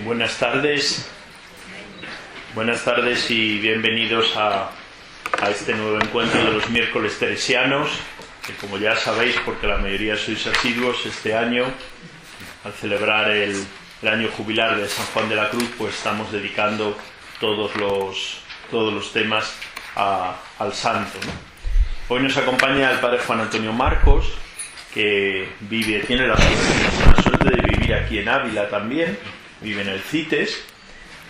Buenas tardes y bienvenidos a este nuevo encuentro de los miércoles teresianos, que como ya sabéis, porque la mayoría sois asiduos, este año, al celebrar el año jubilar de San Juan de la Cruz, pues estamos dedicando todos los temas al santo, ¿no? Hoy nos acompaña el padre Juan Antonio Marcos, que tiene la suerte de vivir aquí en Ávila también, vive en el CITES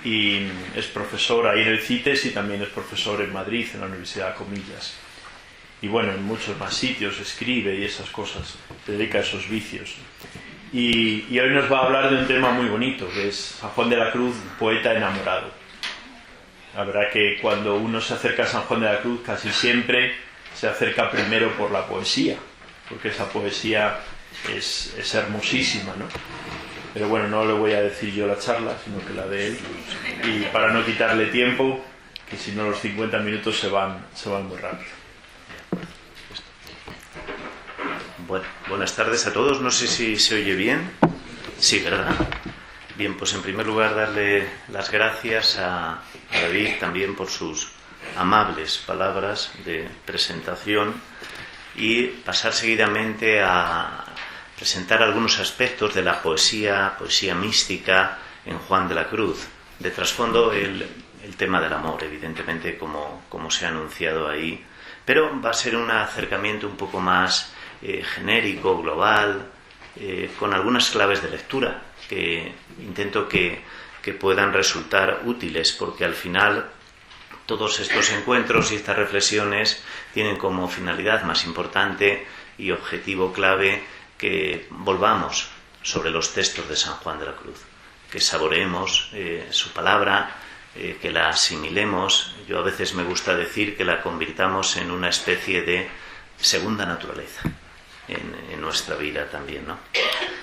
y es profesor ahí en el CITES y también es profesor en Madrid, en la Universidad de Comillas. Y bueno, en muchos más sitios escribe y esas cosas, se dedica a esos vicios. Y hoy nos va a hablar de un tema muy bonito, que es San Juan de la Cruz, poeta enamorado. La verdad que cuando uno se acerca a San Juan de la Cruz, casi siempre se acerca primero por la poesía, porque esa poesía es hermosísima, ¿no? Pero bueno, no le voy a decir yo la charla, sino que la de él. Y para no quitarle tiempo, que si no los 50 minutos se van muy rápido. Bueno, buenas tardes a todos. No sé si se oye bien. Sí, ¿verdad? Bien, pues en primer lugar darle las gracias a David también por sus amables palabras de presentación y pasar seguidamente a presentar algunos aspectos de la poesía mística en Juan de la Cruz. De trasfondo el tema del amor, evidentemente, como se ha anunciado ahí, pero va a ser un acercamiento un poco más genérico, global, con algunas claves de lectura que intento que puedan resultar útiles, porque al final todos estos encuentros y estas reflexiones tienen como finalidad más importante y objetivo clave que volvamos sobre los textos de San Juan de la Cruz, que saboreemos su palabra, que la asimilemos. Yo a veces me gusta decir que la convirtamos en una especie de segunda naturaleza en nuestra vida también, ¿no?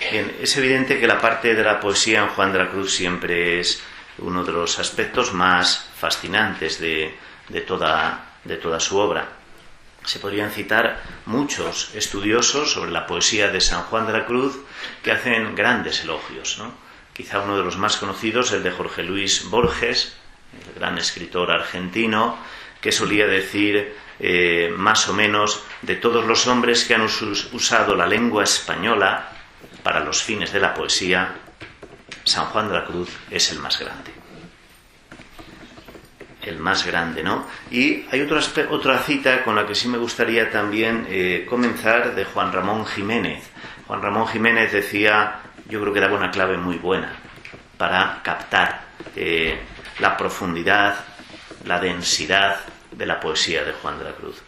Bien, es evidente que la parte de la poesía en Juan de la Cruz siempre es uno de los aspectos más fascinantes de toda su obra. Se podrían citar muchos estudiosos sobre la poesía de San Juan de la Cruz que hacen grandes elogios, ¿no? Quizá uno de los más conocidos, el de Jorge Luis Borges, el gran escritor argentino, que solía decir más o menos: de todos los hombres que han usado la lengua española para los fines de la poesía, San Juan de la Cruz es el más grande. El más grande, ¿no? Y hay otra cita con la que sí me gustaría también comenzar, de Juan Ramón Jiménez. Juan Ramón Jiménez decía, yo creo que daba una clave muy buena para captar la profundidad, la densidad de la poesía de Juan de la Cruz.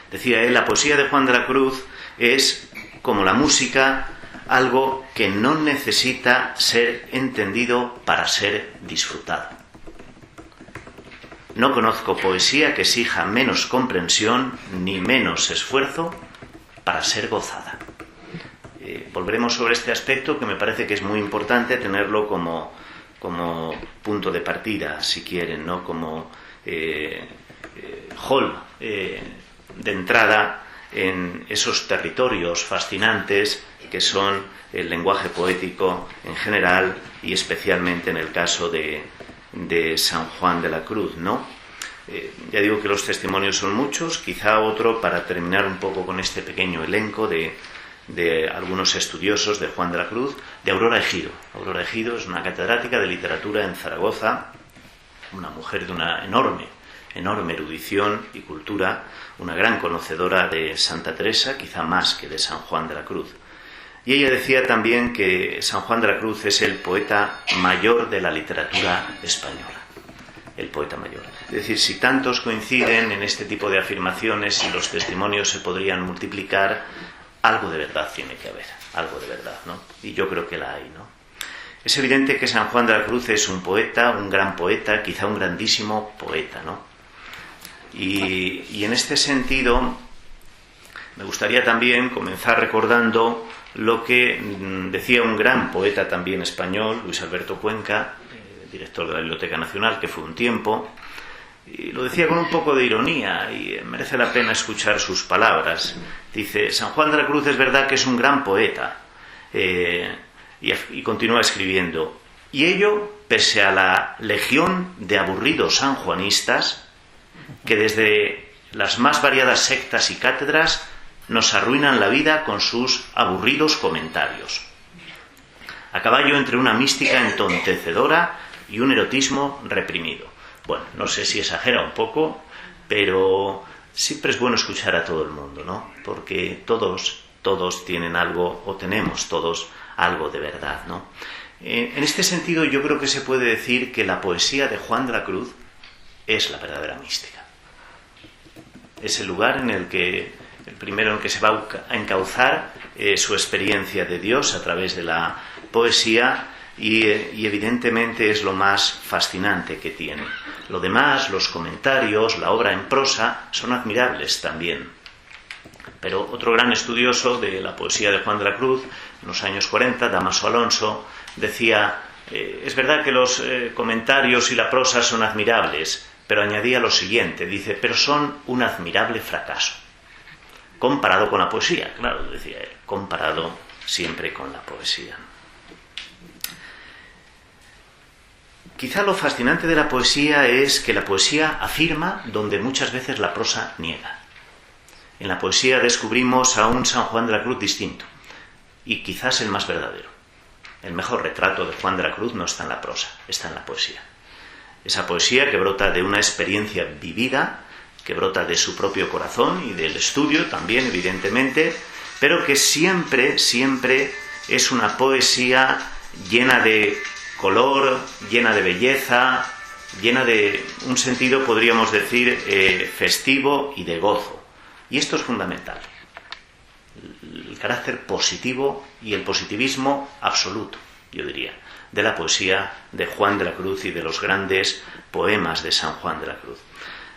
Decía él, la poesía de Juan de la Cruz es, como la música, algo que no necesita ser entendido para ser disfrutado. No conozco poesía que exija menos comprensión ni menos esfuerzo para ser gozada. Volveremos sobre este aspecto, que me parece que es muy importante tenerlo como punto de partida, si quieren, ¿no? Como hall de entrada en esos territorios fascinantes que son el lenguaje poético en general y especialmente en el caso de San Juan de la Cruz, ¿no? Ya digo que los testimonios son muchos. Quizá otro, para terminar un poco con este pequeño elenco de algunos estudiosos de Juan de la Cruz, de Aurora Ejido. Aurora Ejido es una catedrática de literatura en Zaragoza, una mujer de una enorme erudición y cultura, una gran conocedora de Santa Teresa, quizá más que de San Juan de la Cruz. Y ella decía también que San Juan de la Cruz es el poeta mayor de la literatura española. El poeta mayor. Es decir, si tantos coinciden en este tipo de afirmaciones y los testimonios se podrían multiplicar, algo de verdad tiene que haber, algo de verdad, ¿no? Y yo creo que la hay, ¿no? Es evidente que San Juan de la Cruz es un poeta, un gran poeta, quizá un grandísimo poeta, ¿no? Y en este sentido me gustaría también comenzar recordando lo que decía un gran poeta también español, Luis Alberto Cuenca, director de la Biblioteca Nacional, que fue un tiempo, y lo decía con un poco de ironía, y merece la pena escuchar sus palabras. Dice: San Juan de la Cruz es verdad que es un gran poeta, y continúa escribiendo: Y ello pese a la legión de aburridos sanjuanistas que desde las más variadas sectas y cátedras nos arruinan la vida con sus aburridos comentarios, a caballo entre una mística entontecedora y un erotismo reprimido. Bueno, no sé si exagera un poco, pero siempre es bueno escuchar a todo el mundo, ¿no? Porque todos tienen algo, o tenemos todos algo de verdad, ¿no? En este sentido, yo creo que se puede decir que la poesía de Juan de la Cruz es la verdadera mística. Es el lugar en el primero en que se va a encauzar su experiencia de Dios a través de la poesía y evidentemente es lo más fascinante que tiene. Lo demás, los comentarios, la obra en prosa, son admirables también. Pero otro gran estudioso de la poesía de Juan de la Cruz, en los años 40, Dámaso Alonso, decía, es verdad que los comentarios y la prosa son admirables, pero añadía lo siguiente, dice, pero son un admirable fracaso. Comparado con la poesía, claro, decía él, comparado siempre con la poesía. Quizá lo fascinante de la poesía es que la poesía afirma donde muchas veces la prosa niega. En la poesía descubrimos a un San Juan de la Cruz distinto, y quizás el más verdadero. El mejor retrato de Juan de la Cruz no está en la prosa, está en la poesía. Esa poesía que brota de una experiencia vivida, que brota de su propio corazón y del estudio también, evidentemente, pero que siempre es una poesía llena de color, llena de belleza, llena de un sentido, podríamos decir, festivo y de gozo. Y esto es fundamental. El carácter positivo y el positivismo absoluto, yo diría, de la poesía de Juan de la Cruz y de los grandes poemas de San Juan de la Cruz.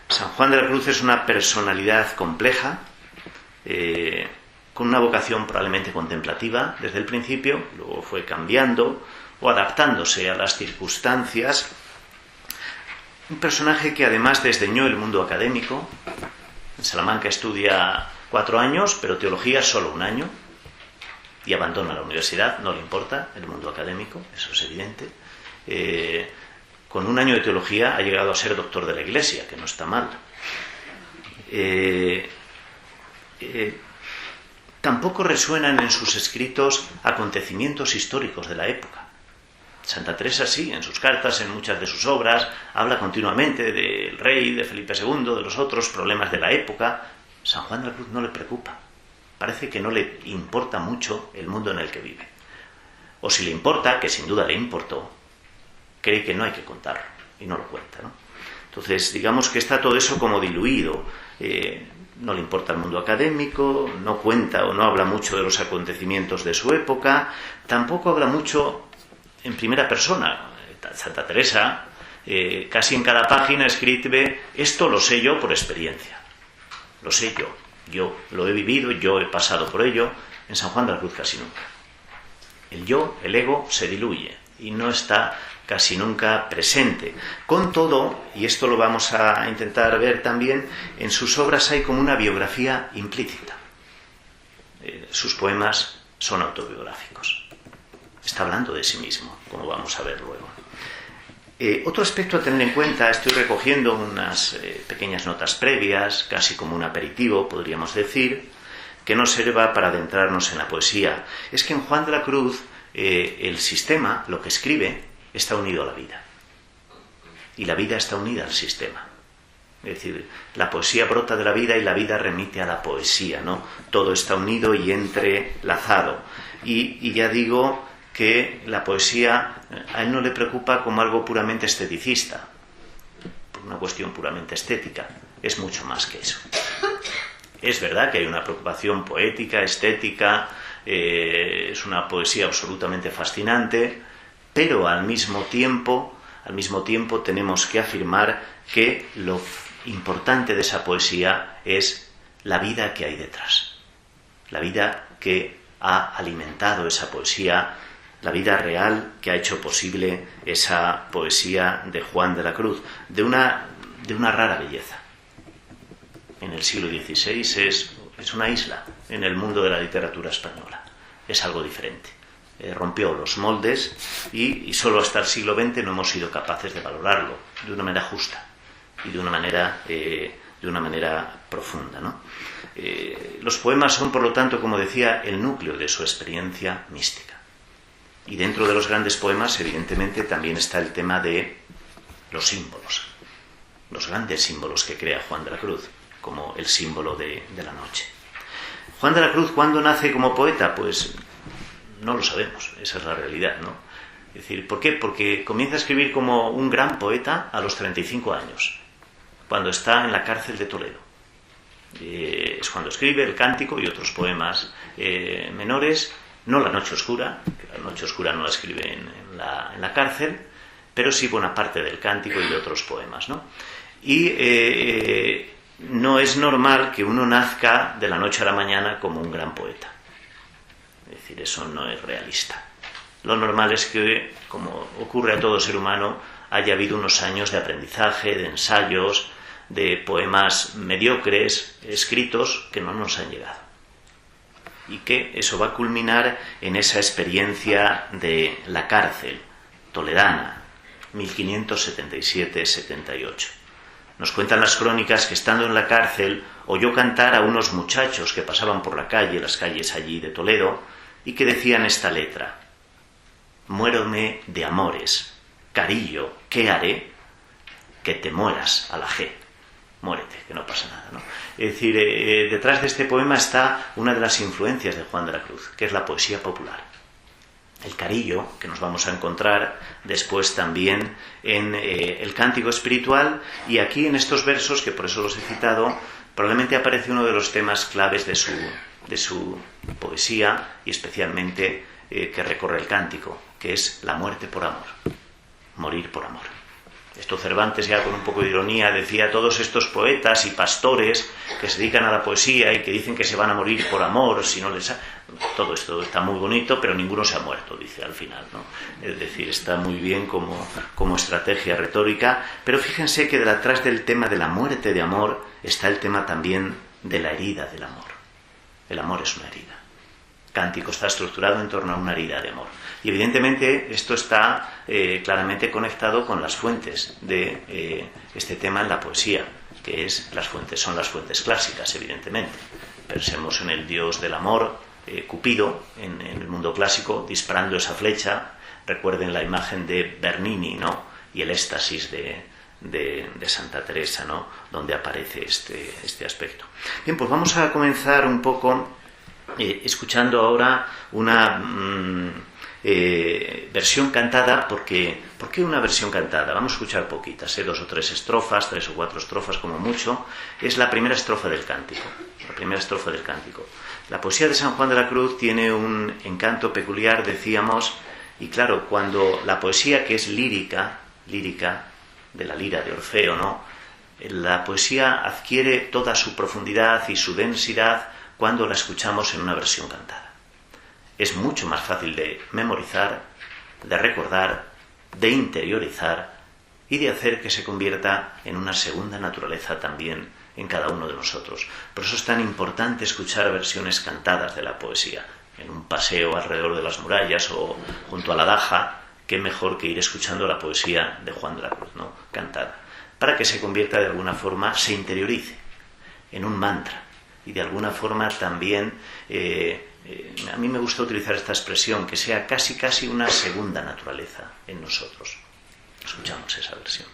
San Juan de la Cruz es una personalidad compleja, con una vocación probablemente contemplativa desde el principio, luego fue cambiando o adaptándose a las circunstancias. Un personaje que además desdeñó el mundo académico. En Salamanca estudia 4 años, pero teología solo 1 año, y abandona la universidad, no le importa el mundo académico, eso es evidente. Con 1 año de teología ha llegado a ser doctor de la Iglesia, que no está mal. Tampoco resuenan en sus escritos acontecimientos históricos de la época. Santa Teresa sí, en sus cartas, en muchas de sus obras, habla continuamente del rey, de Felipe II, de los otros problemas de la época. San Juan de la Cruz no le preocupa. Parece que no le importa mucho el mundo en el que vive. O si le importa, que sin duda le importó, cree que no hay que contarlo y no lo cuenta, ¿no? Entonces, digamos que está todo eso como diluido. No le importa el mundo académico, no cuenta o no habla mucho de los acontecimientos de su época, tampoco habla mucho en primera persona. Santa Teresa, casi en cada página escribe, esto lo sé yo por experiencia, lo sé yo lo he vivido, yo he pasado por ello. En San Juan de la Cruz casi nunca. El yo, el ego, se diluye y no está casi nunca presente. Con todo, y esto lo vamos a intentar ver también, en sus obras hay como una biografía implícita. Sus poemas son autobiográficos. Está hablando de sí mismo, como vamos a ver luego. Otro aspecto a tener en cuenta, estoy recogiendo unas pequeñas notas previas, casi como un aperitivo, podríamos decir, que nos sirva para adentrarnos en la poesía. Es que en Juan de la Cruz el sistema, lo que escribe, está unido a la vida. Y la vida está unida al sistema. Es decir, la poesía brota de la vida y la vida remite a la poesía, ¿no? Todo está unido y entrelazado. Y ya digo que la poesía a él no le preocupa como algo puramente esteticista, por una cuestión puramente estética. Es mucho más que eso. Es verdad que hay una preocupación poética, estética, es una poesía absolutamente fascinante, pero al mismo tiempo tenemos que afirmar que lo importante de esa poesía es la vida que hay detrás, la vida que ha alimentado esa poesía, la vida real que ha hecho posible esa poesía de Juan de la Cruz, de una rara belleza. En el siglo XVI es una isla en el mundo de la literatura española, es algo diferente. rompió los moldes y solo hasta el siglo XX no hemos sido capaces de valorarlo de una manera justa y de una manera profunda, ¿no? Los poemas son, por lo tanto, como decía, el núcleo de su experiencia mística. Y dentro de los grandes poemas, evidentemente, también está el tema de los símbolos, los grandes símbolos que crea Juan de la Cruz, como el símbolo de la noche. Juan de la Cruz, ¿cuándo nace como poeta? Pues no lo sabemos, esa es la realidad, ¿no? Es decir, ¿por qué? Porque comienza a escribir como un gran poeta a los 35 años, cuando está en la cárcel de Toledo. Es cuando escribe el Cántico y otros poemas menores, no La Noche Oscura, que La Noche Oscura no la escribe en la cárcel, pero sí buena parte del Cántico y de otros poemas, ¿no? Y no es normal que uno nazca de la noche a la mañana como un gran poeta. Es decir, eso no es realista. Lo normal es que, como ocurre a todo ser humano, haya habido unos años de aprendizaje, de ensayos, de poemas mediocres, escritos, que no nos han llegado. Y que eso va a culminar en esa experiencia de la cárcel toledana, 1577-78. Nos cuentan las crónicas que, estando en la cárcel, oyó cantar a unos muchachos que pasaban por la calle, las calles allí de Toledo, y que decían esta letra: muérome de amores, carillo, ¿qué haré? Que te mueras a la G. Muérete, que no pasa nada, ¿no? Es decir, detrás de este poema está una de las influencias de Juan de la Cruz, que es la poesía popular. El carillo, que nos vamos a encontrar después también en el Cántico Espiritual, y aquí en estos versos, que por eso los he citado, probablemente aparece uno de los temas claves de su poesía, y especialmente que recorre el Cántico, que es la muerte por amor, morir por amor. Esto Cervantes, ya con un poco de ironía, decía: todos estos poetas y pastores que se dedican a la poesía y que dicen que se van a morir por amor, si no les... Todo esto está muy bonito, pero ninguno se ha muerto, dice al final, ¿no? Es decir, está muy bien como estrategia retórica, pero fíjense que detrás del tema de la muerte de amor está el tema también de la herida del amor. El amor es una herida. Cántico está estructurado en torno a una herida de amor. Y evidentemente esto está claramente conectado con las fuentes de este tema en la poesía, que son las fuentes clásicas, evidentemente. Pensemos en el dios del amor, Cupido, en el mundo clásico, disparando esa flecha. Recuerden la imagen de Bernini, ¿no? Y el éxtasis de Santa Teresa, ¿no? Donde aparece este aspecto. Bien, pues vamos a comenzar un poco escuchando ahora una versión cantada. ¿Por qué una versión cantada? Vamos a escuchar poquitas, 2 o 3 estrofas, 3 o 4 estrofas como mucho. Es la primera estrofa del Cántico. La poesía de San Juan de la Cruz tiene un encanto peculiar, decíamos, y claro, cuando la poesía, que es lírica de la lira de Orfeo, ¿no? La poesía adquiere toda su profundidad y su densidad cuando la escuchamos en una versión cantada. Es mucho más fácil de memorizar, de recordar, de interiorizar y de hacer que se convierta en una segunda naturaleza también en cada uno de nosotros. Por eso es tan importante escuchar versiones cantadas de la poesía. En un paseo alrededor de las murallas o junto a la Daja, qué mejor que ir escuchando la poesía de Juan de la Cruz, ¿no? Cantada, para que se convierta de alguna forma, se interiorice en un mantra. Y de alguna forma también, a mí me gusta utilizar esta expresión, que sea casi una segunda naturaleza en nosotros. Escuchamos esa versión.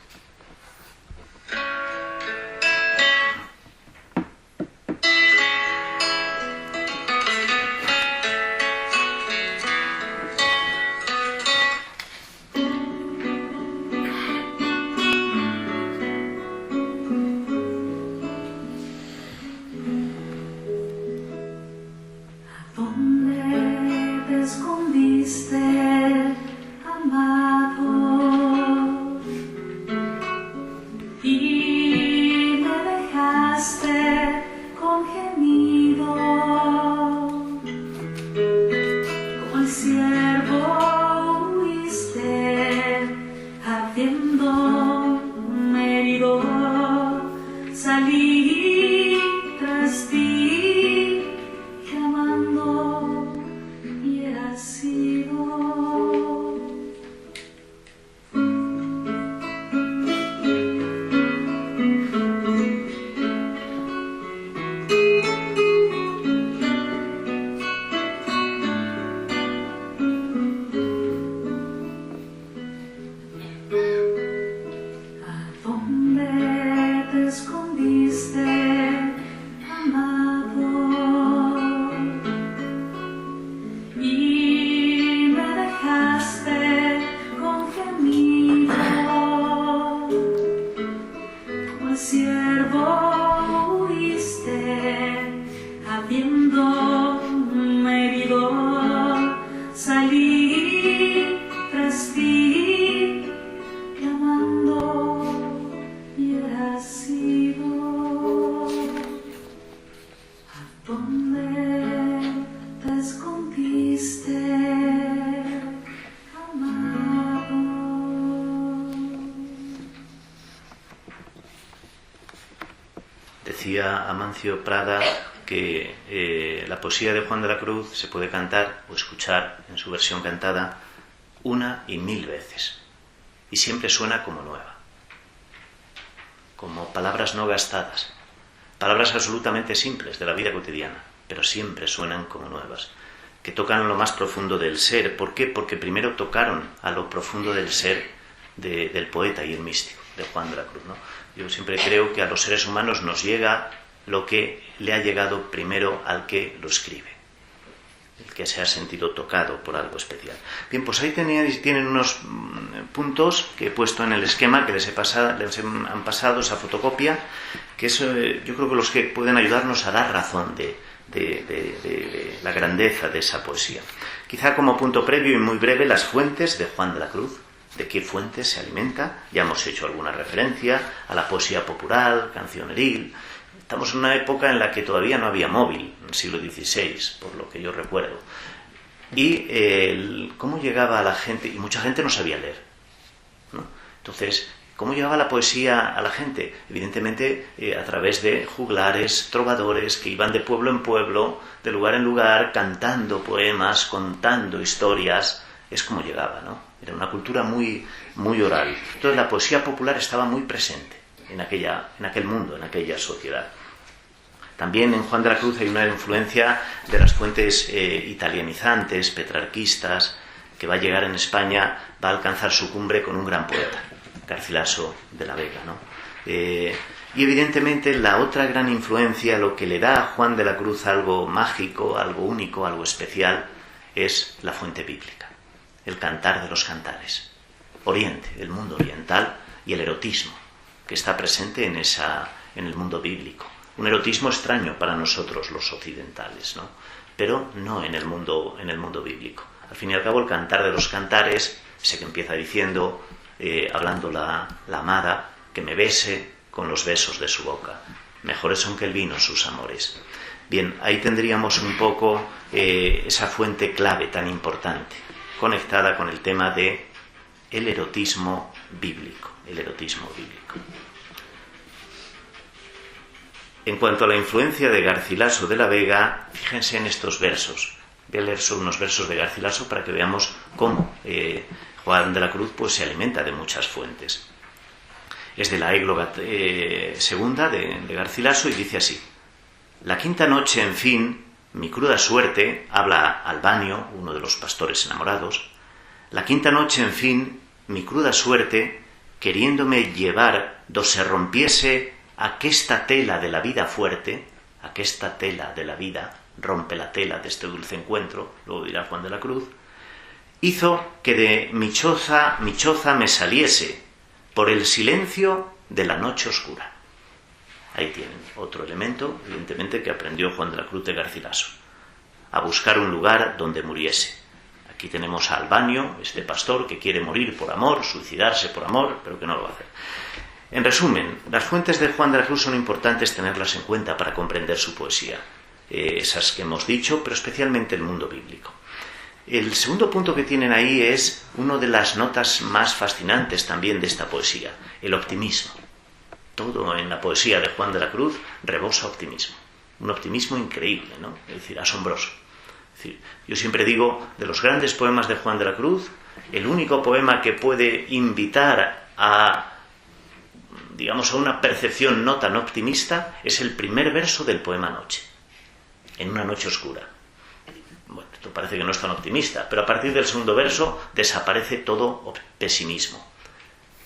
Sido decía Amancio Prada que la poesía de Juan de la Cruz se puede cantar o escuchar en su versión cantada 1 y 1000 veces y siempre suena como nueva, como palabras no gastadas, palabras absolutamente simples de la vida cotidiana, pero siempre suenan como nuevas, que tocan lo más profundo del ser. ¿Por qué? Porque primero tocaron a lo profundo del ser del poeta y el místico, de Juan de la Cruz, ¿no? Yo siempre creo que a los seres humanos nos llega lo que le ha llegado primero al que lo escribe, el que se ha sentido tocado por algo especial. Bien, pues ahí tienen unos puntos que he puesto en el esquema que les han pasado esa fotocopia, que es, yo creo que los que pueden ayudarnos a dar razón de la grandeza de esa poesía. Quizá como punto previo y muy breve, las fuentes de Juan de la Cruz. ¿De qué fuentes se alimenta? Ya hemos hecho alguna referencia a la poesía popular, cancioneril. Estamos en una época en la que todavía no había móvil, en el siglo XVI, por lo que yo recuerdo. Y cómo llegaba a la gente, y mucha gente no sabía leer, ¿no? Entonces, ¿cómo llegaba la poesía a la gente? Evidentemente a través de juglares, trovadores, que iban de pueblo en pueblo, de lugar en lugar, cantando poemas, contando historias. Es como llegaba, ¿no? Era una cultura muy, muy oral. Entonces la poesía popular estaba muy presente en aquel mundo, en aquella sociedad. También en Juan de la Cruz hay una influencia de las fuentes italianizantes, petrarquistas, que va a llegar en España, va a alcanzar su cumbre con un gran poeta, Garcilaso de la Vega, ¿no? Y evidentemente la otra gran influencia, lo que le da a Juan de la Cruz algo mágico, algo único, algo especial, es la fuente bíblica, el cantar de los cantares, Oriente, el mundo oriental, y el erotismo que está presente en el mundo bíblico. Un erotismo extraño para nosotros los occidentales, ¿no? Pero no en el mundo bíblico. Al fin y al cabo, el cantar de los cantares, ese que empieza diciendo, hablando la amada, que me bese con los besos de su boca. Mejores son que el vino sus amores. Bien, ahí tendríamos un poco esa fuente clave tan importante, conectada con el tema de el erotismo bíblico. En cuanto a la influencia de Garcilaso de la Vega, fíjense en estos versos. Voy a leer unos versos de Garcilaso para que veamos cómo Juan de la Cruz pues se alimenta de muchas fuentes. Es de la égloga segunda de Garcilaso y dice así: la quinta noche, en fin, mi cruda suerte, habla Albanio, uno de los pastores enamorados, la quinta noche, en fin, mi cruda suerte, queriéndome llevar do se rompiese aquesta tela de la vida fuerte, aquesta tela de la vida, rompe la tela de este dulce encuentro, luego dirá Juan de la Cruz, hizo que de mi choza me saliese por el silencio de la noche oscura. Ahí tienen otro elemento, evidentemente, que aprendió Juan de la Cruz de Garcilaso, a buscar un lugar donde muriese. Aquí tenemos a Albanio, este pastor que quiere morir por amor, suicidarse por amor, pero que no lo va a hacer. En resumen, las fuentes de Juan de la Cruz son importantes tenerlas en cuenta para comprender su poesía. Esas que hemos dicho, pero especialmente el mundo bíblico. El segundo punto que tienen ahí es una de las notas más fascinantes también de esta poesía, el optimismo. Todo en la poesía de Juan de la Cruz rebosa optimismo. Un optimismo increíble, ¿no? Es decir, asombroso. Es decir, yo siempre digo, de los grandes poemas de Juan de la Cruz, el único poema que puede invitar a, digamos, a una percepción no tan optimista es el primer verso del poema Noche, en una noche oscura. Bueno, esto parece que no es tan optimista, pero a partir del segundo verso desaparece todo pesimismo.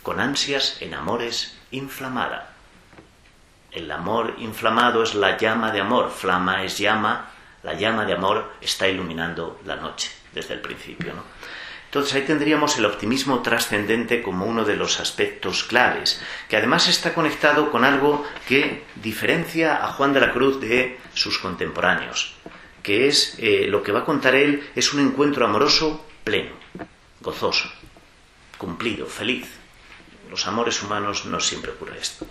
Con ansias en amores inflamada. El amor inflamado es la llama de amor, flama es llama, la llama de amor está iluminando la noche desde el principio, ¿no? Entonces ahí tendríamos el optimismo trascendente como uno de los aspectos claves, que además está conectado con algo que diferencia a Juan de la Cruz de sus contemporáneos, que es lo que va a contar él, es un encuentro amoroso pleno, gozoso, cumplido, feliz. Los amores humanos no siempre ocurre esto.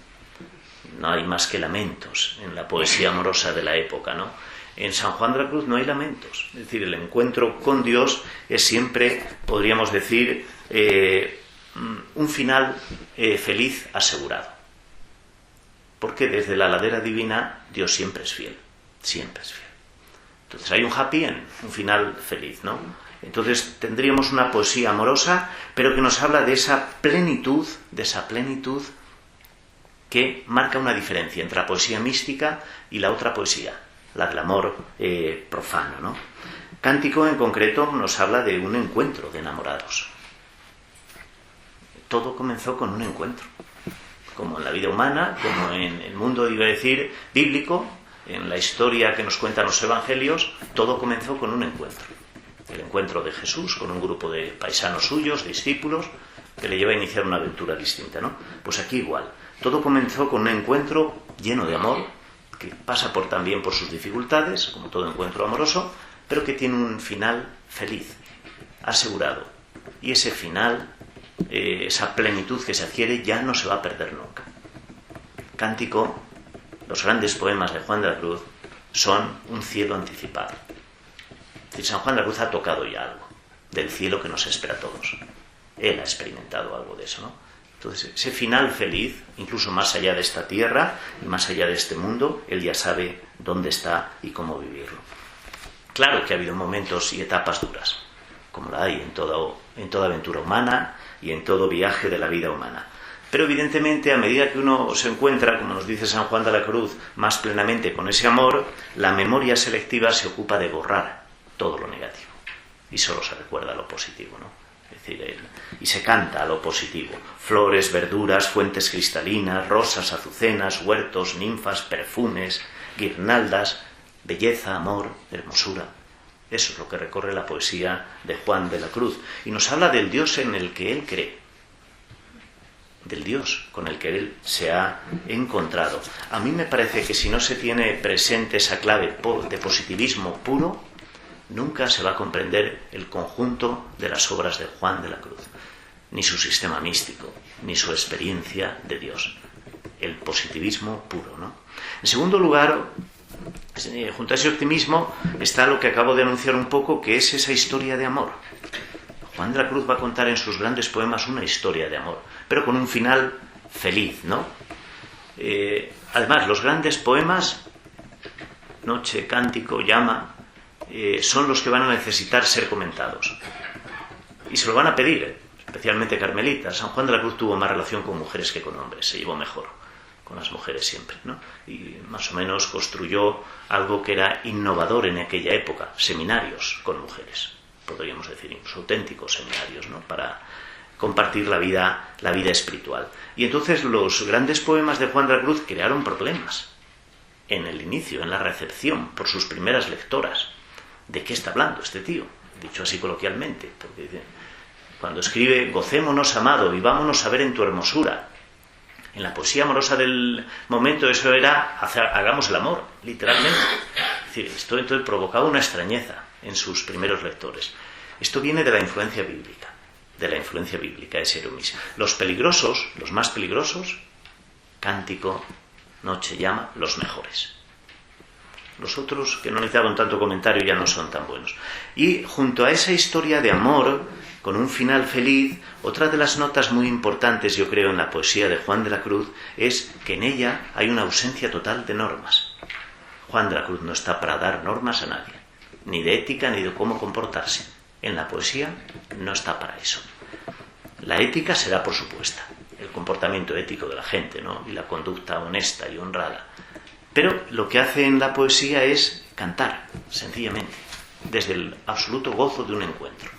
No hay más que lamentos en la poesía amorosa de la época, ¿no? En San Juan de la Cruz no hay lamentos. Es decir, el encuentro con Dios es siempre, podríamos decir, un final feliz asegurado. porque desde la ladera divina Dios siempre es fiel, siempre es fiel. Entonces hay un happy end, un final feliz, ¿no? Entonces tendríamos una poesía amorosa, pero que nos habla de esa plenitud que marca una diferencia entre la poesía mística y la otra poesía, la del amor profano, ¿no? Cántico en concreto nos habla de un encuentro de enamorados. Todo comenzó con un encuentro, como en la vida humana, como en el mundo, iba a decir, bíblico, en la historia que nos cuentan los evangelios, todo comenzó con un encuentro. El encuentro de Jesús con un grupo de paisanos suyos, discípulos, que le lleva a iniciar una aventura distinta, ¿no? Pues aquí igual. Todo comenzó con un encuentro lleno de amor, que pasa también por sus dificultades, como todo encuentro amoroso, pero que tiene un final feliz, asegurado. Y ese final, esa plenitud que se adquiere, ya no se va a perder nunca. Cántico, los grandes poemas de Juan de la Cruz son un cielo anticipado. Es decir, San Juan de la Cruz ha tocado ya algo del cielo que nos espera a todos. Él ha experimentado algo de eso, ¿no? Entonces, ese final feliz, incluso más allá de esta tierra y más allá de este mundo, él ya sabe dónde está y cómo vivirlo. Claro que ha habido momentos y etapas duras, como la hay en toda aventura humana y en todo viaje de la vida humana. Pero evidentemente, a medida que uno se encuentra, como nos dice San Juan de la Cruz, más plenamente con ese amor, la memoria selectiva se ocupa de borrar todo lo negativo y solo se recuerda lo positivo, ¿no? Es decir, y se canta a lo positivo: flores, verduras, fuentes cristalinas, rosas, azucenas, huertos, ninfas, perfumes, guirnaldas, belleza, amor, hermosura. Eso es lo que recorre la poesía de Juan de la Cruz, y nos habla del Dios en el que él cree, del Dios con el que él se ha encontrado. A mí me parece que si no se tiene presente esa clave de positivismo puro, nunca se va a comprender el conjunto de las obras de Juan de la Cruz, ni su sistema místico, ni su experiencia de Dios. El positivismo puro, ¿no? En segundo lugar, junto a ese optimismo está lo que acabo de anunciar un poco, que es esa historia de amor. Juan de la Cruz va a contar en sus grandes poemas una historia de amor, pero con un final feliz, ¿no? Además, los grandes poemas, Noche, Cántico, Llama, son los que van a necesitar ser comentados. Y se lo van a pedir, especialmente carmelitas. San Juan de la Cruz tuvo más relación con mujeres que con hombres, se llevó mejor con las mujeres siempre, ¿no? Y más o menos construyó algo que era innovador en aquella época, seminarios con mujeres, podríamos decir, incluso auténticos seminarios, ¿no? Para compartir la vida espiritual. Y entonces los grandes poemas de Juan de la Cruz crearon problemas en el inicio, en la recepción, por sus primeras lectoras. ¿De qué está hablando este tío? Dicho así coloquialmente, porque cuando escribe: gocémonos, amado, y vámonos a ver en tu hermosura. En la poesía amorosa del momento eso era hagamos el amor, literalmente. Es decir, esto entonces provocaba una extrañeza en sus primeros lectores. Esto viene de la influencia bíblica, ese erumis. Los peligrosos, los más peligrosos, Cántico, Noche, Llama, los mejores. Los otros, que no necesitaban tanto comentario, ya no son tan buenos. Y junto a esa historia de amor, con un final feliz, otra de las notas muy importantes, yo creo, en la poesía de Juan de la Cruz, es que en ella hay una ausencia total de normas. Juan de la Cruz no está para dar normas a nadie, ni de ética, ni de cómo comportarse. En la poesía no está para eso. La ética será por supuesta, el comportamiento ético de la gente, ¿no? Y la conducta honesta y honrada. Pero lo que hace en la poesía es cantar, sencillamente, desde el absoluto gozo de un encuentro.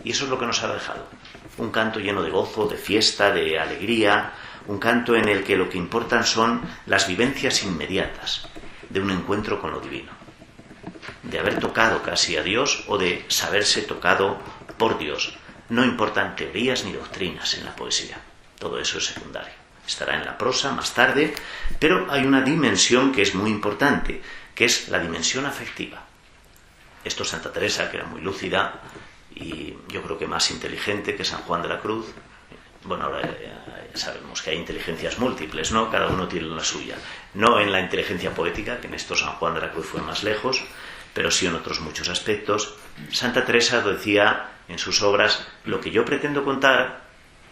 Y eso es lo que nos ha dejado. Un canto lleno de gozo, de fiesta, de alegría, un canto en el que lo que importan son las vivencias inmediatas de un encuentro con lo divino, de haber tocado casi a Dios o de saberse tocado por Dios. No importan teorías ni doctrinas en la poesía, todo eso es secundario. Estará en la prosa más tarde, pero hay una dimensión que es muy importante, que es la dimensión afectiva. Esto Santa Teresa, que era muy lúcida y yo creo que más inteligente que San Juan de la Cruz. Bueno, ahora ya sabemos que hay inteligencias múltiples, ¿no? Cada uno tiene la suya. No en la inteligencia poética, que en esto San Juan de la Cruz fue más lejos, pero sí en otros muchos aspectos. Santa Teresa decía en sus obras: lo que yo pretendo contar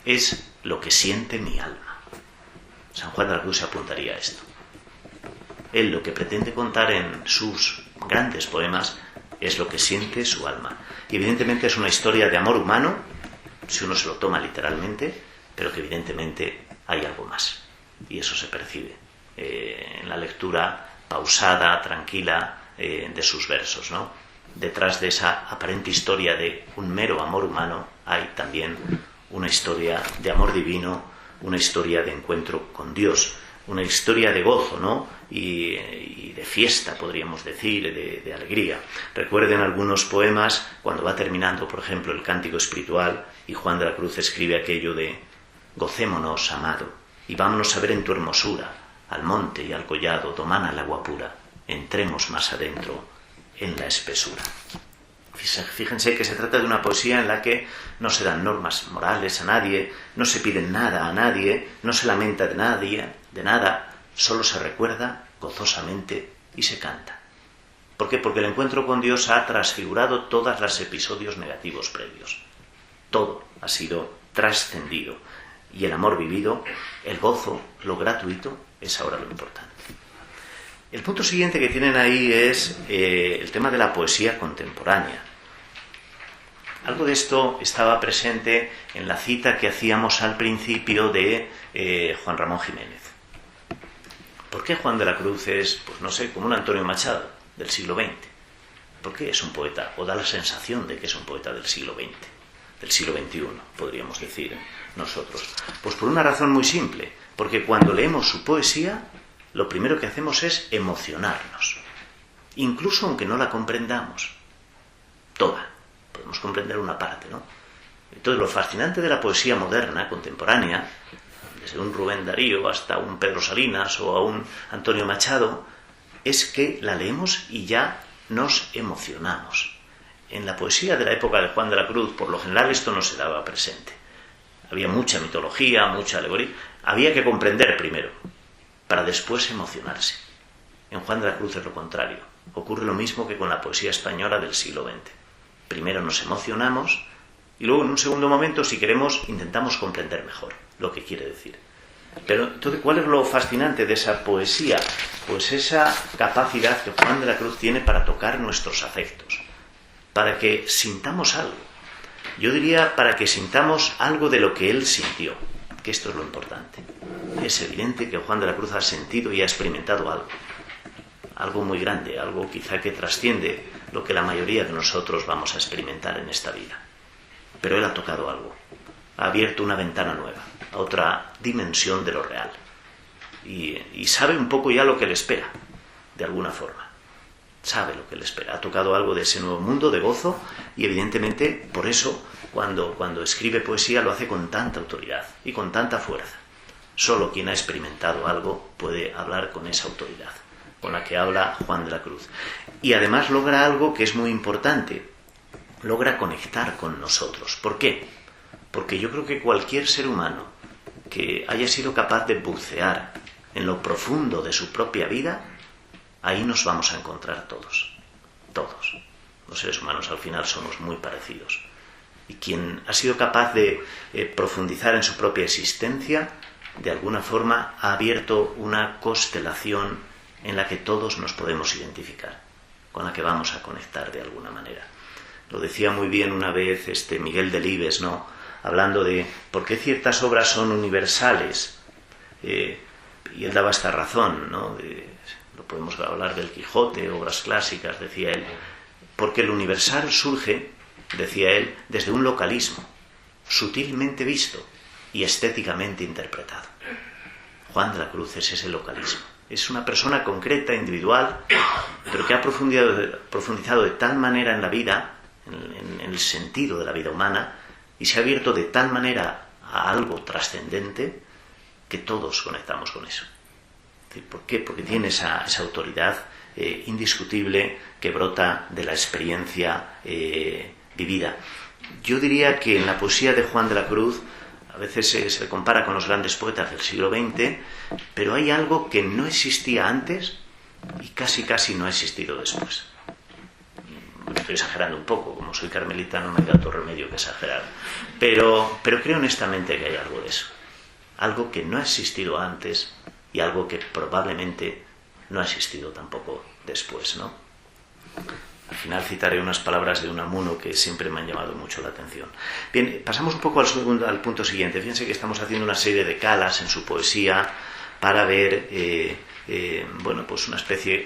es lo que siente mi alma. San Juan de la Cruz se apuntaría a esto. Él lo que pretende contar en sus grandes poemas es lo que siente su alma. Y evidentemente es una historia de amor humano, si uno se lo toma literalmente, pero que evidentemente hay algo más. Y eso se percibe en la lectura pausada, tranquila, de sus versos, ¿no? Detrás de esa aparente historia de un mero amor humano hay también una historia de amor divino, una historia de encuentro con Dios, una historia de gozo, ¿no? Y de fiesta, podríamos decir, de alegría. Recuerden algunos poemas, cuando va terminando, por ejemplo, el Cántico Espiritual, y Juan de la Cruz escribe aquello de: gocémonos, amado, y vámonos a ver en tu hermosura, al monte y al collado, domana el agua pura, entremos más adentro en la espesura. Fíjense que se trata de una poesía en la que no se dan normas morales a nadie, no se pide nada a nadie, no se lamenta de nadie, de nada, solo se recuerda gozosamente y se canta. ¿Por qué? Porque el encuentro con Dios ha transfigurado todos los episodios negativos previos. Todo ha sido trascendido. Y el amor vivido, el gozo, lo gratuito, es ahora lo importante. El punto siguiente que tienen ahí es el tema de la poesía contemporánea. Algo de esto estaba presente en la cita que hacíamos al principio de Juan Ramón Jiménez. ¿Por qué Juan de la Cruz es, pues no sé, como un Antonio Machado del siglo XX? ¿Por qué es un poeta? O da la sensación de que es un poeta del siglo XX, del siglo XXI, podríamos decir nosotros. Pues por una razón muy simple, porque cuando leemos su poesía, lo primero que hacemos es emocionarnos, incluso aunque no la comprendamos toda. Podemos comprender una parte, ¿no? Entonces, lo fascinante de la poesía moderna, contemporánea, desde un Rubén Darío hasta un Pedro Salinas o a un Antonio Machado, es que la leemos y ya nos emocionamos. En la poesía de la época de Juan de la Cruz, por lo general, esto no se daba presente. Había mucha mitología, mucha alegoría. Había que comprender primero, para después emocionarse. En Juan de la Cruz es lo contrario. Ocurre lo mismo que con la poesía española del siglo XX. Primero nos emocionamos y luego en un segundo momento, si queremos, intentamos comprender mejor lo que quiere decir. Pero entonces, ¿cuál es lo fascinante de esa poesía? Pues esa capacidad que Juan de la Cruz tiene para tocar nuestros afectos, para que sintamos algo. Yo diría para que sintamos algo de lo que él sintió, que esto es lo importante. Es evidente que Juan de la Cruz ha sentido y ha experimentado algo muy grande, algo quizá que trasciende lo que la mayoría de nosotros vamos a experimentar en esta vida. Pero él ha tocado algo, ha abierto una ventana nueva, a otra dimensión de lo real. Y sabe un poco ya lo que le espera, de alguna forma. Sabe lo que le espera, ha tocado algo de ese nuevo mundo de gozo y evidentemente por eso cuando escribe poesía lo hace con tanta autoridad y con tanta fuerza. Solo quien ha experimentado algo puede hablar con esa autoridad con la que habla Juan de la Cruz. Y además logra algo que es muy importante, logra conectar con nosotros. ¿Por qué? Porque yo creo que cualquier ser humano que haya sido capaz de bucear en lo profundo de su propia vida, ahí nos vamos a encontrar todos. Todos. Los seres humanos al final somos muy parecidos. Y quien ha sido capaz de profundizar en su propia existencia, de alguna forma ha abierto una constelación en la que todos nos podemos identificar, con la que vamos a conectar de alguna manera. Lo decía muy bien una vez Miguel Delibes, ¿no? Hablando de por qué ciertas obras son universales. Y él daba esta razón, ¿no? Lo podemos hablar del Quijote, obras clásicas, decía él. Porque el universal surge, decía él, desde un localismo, sutilmente visto y estéticamente interpretado. Juan de la Cruz es ese localismo. Es una persona concreta, individual, pero que ha profundizado de tal manera en la vida, en el sentido de la vida humana, y se ha abierto de tal manera a algo trascendente que todos conectamos con eso. ¿Por qué? Porque tiene esa autoridad indiscutible que brota de la experiencia vivida. Yo diría que en la poesía de Juan de la Cruz a veces se compara con los grandes poetas del siglo XX, pero hay algo que no existía antes y casi no ha existido después. Estoy exagerando un poco, como soy carmelita no me da otro remedio que exagerar, pero creo honestamente que hay algo de eso, algo que no ha existido antes y algo que probablemente no ha existido tampoco después, ¿no? Al final citaré unas palabras de Unamuno que siempre me han llamado mucho la atención. Bien, pasamos un poco al punto siguiente. Fíjense que estamos haciendo una serie de calas en su poesía para ver, pues